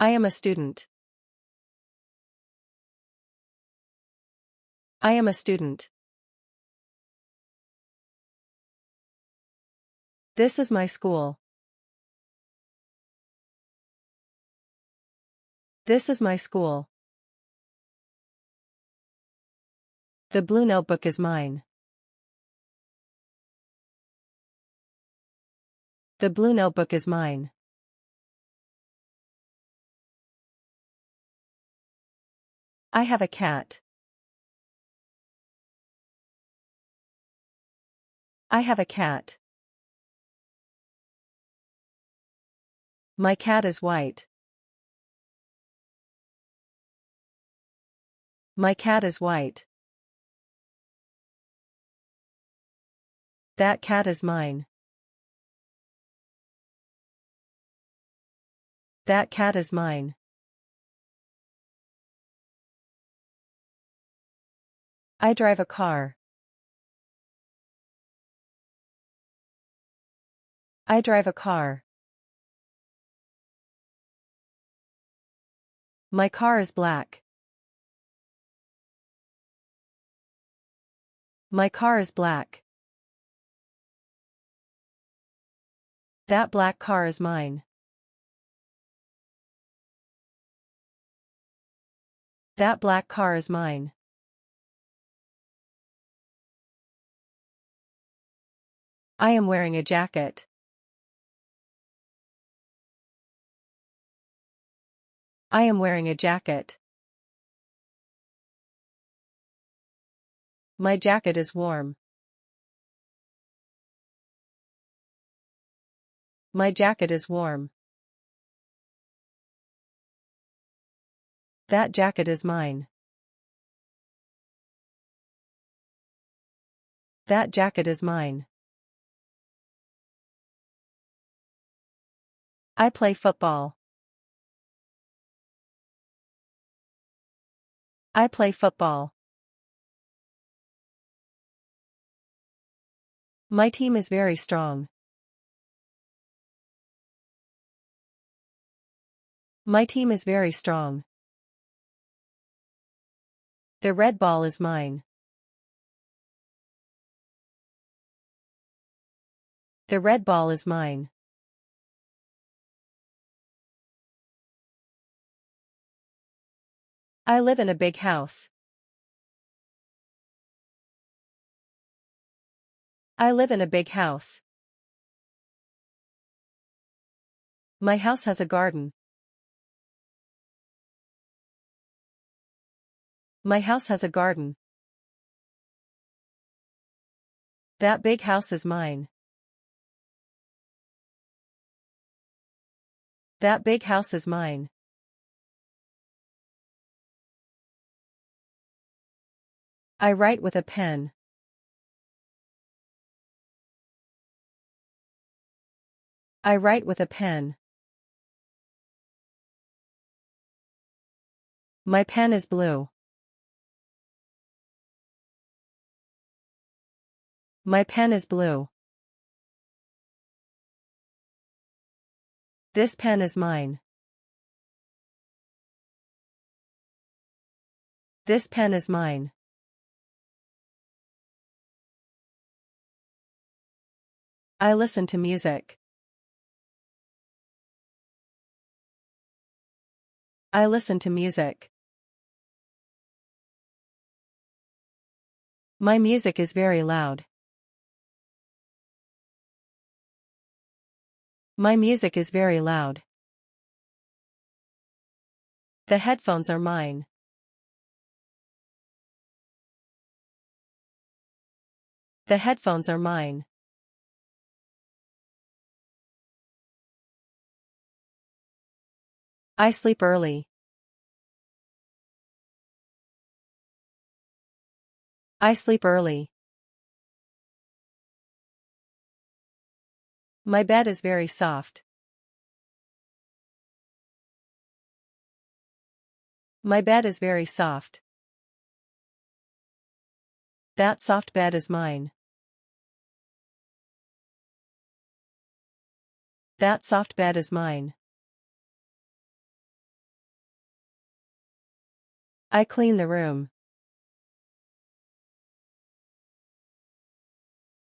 I am a student. I am a student. This is my school. This is my school. The blue notebook is mine. The blue notebook is mine. I have a cat. I have a cat. My cat is white. My cat is white. That cat is mine. That cat is mine. I drive a car. I drive a car. My car is black. My car is black. That black car is mine. That black car is mine. I am wearing a jacket. I am wearing a jacket. My jacket is warm. My jacket is warm. That jacket is mine. That jacket is mine. I play football. I play football. My team is very strong. My team is very strong. The red ball is mine. The red ball is mine. I live in a big house. I live in a big house. My house has a garden. My house has a garden. That big house is mine. That big house is mine. I write with a pen. I write with a pen. My pen is blue. My pen is blue. This pen is mine. This pen is mine. I listen to music. I listen to music. My music is very loud. My music is very loud. The headphones are mine. The headphones are mine. I sleep early. I sleep early. My bed is very soft. My bed is very soft. That soft bed is mine. That soft bed is mine. I clean the room.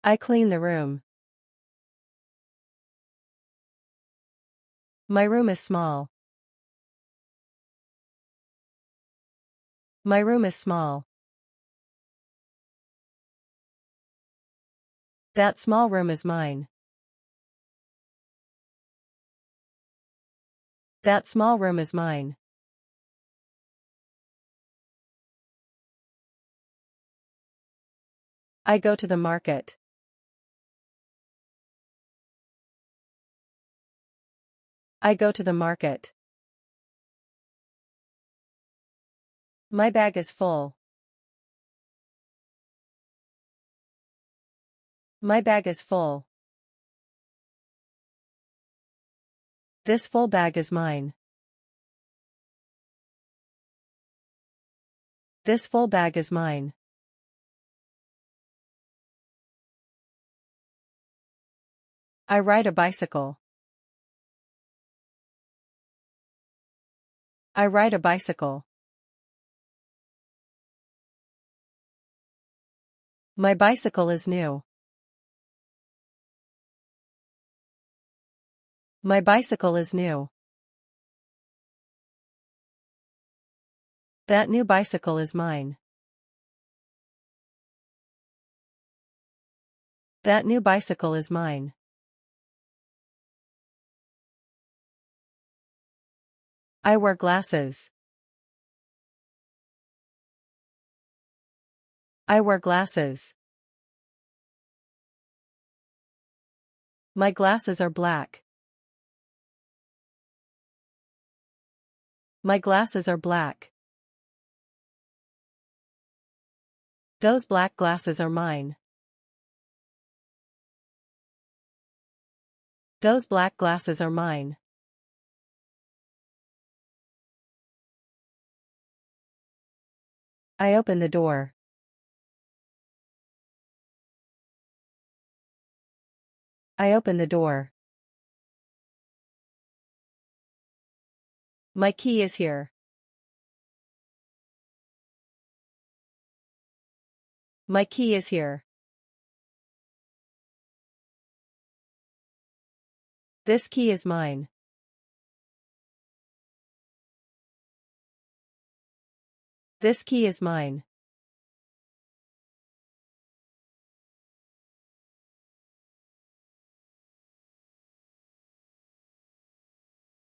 I clean the room. My room is small. My room is small. That small room is mine. That small room is mine. I go to the market. I go to the market. My bag is full. My bag is full. This full bag is mine. This full bag is mine. I ride a bicycle. I ride a bicycle. My bicycle is new. My bicycle is new. That new bicycle is mine. That new bicycle is mine. I wear glasses. I wear glasses. My glasses are black. My glasses are black. Those black glasses are mine. Those black glasses are mine. I open the door. I open the door. My key is here. My key is here. This key is mine. This key is mine.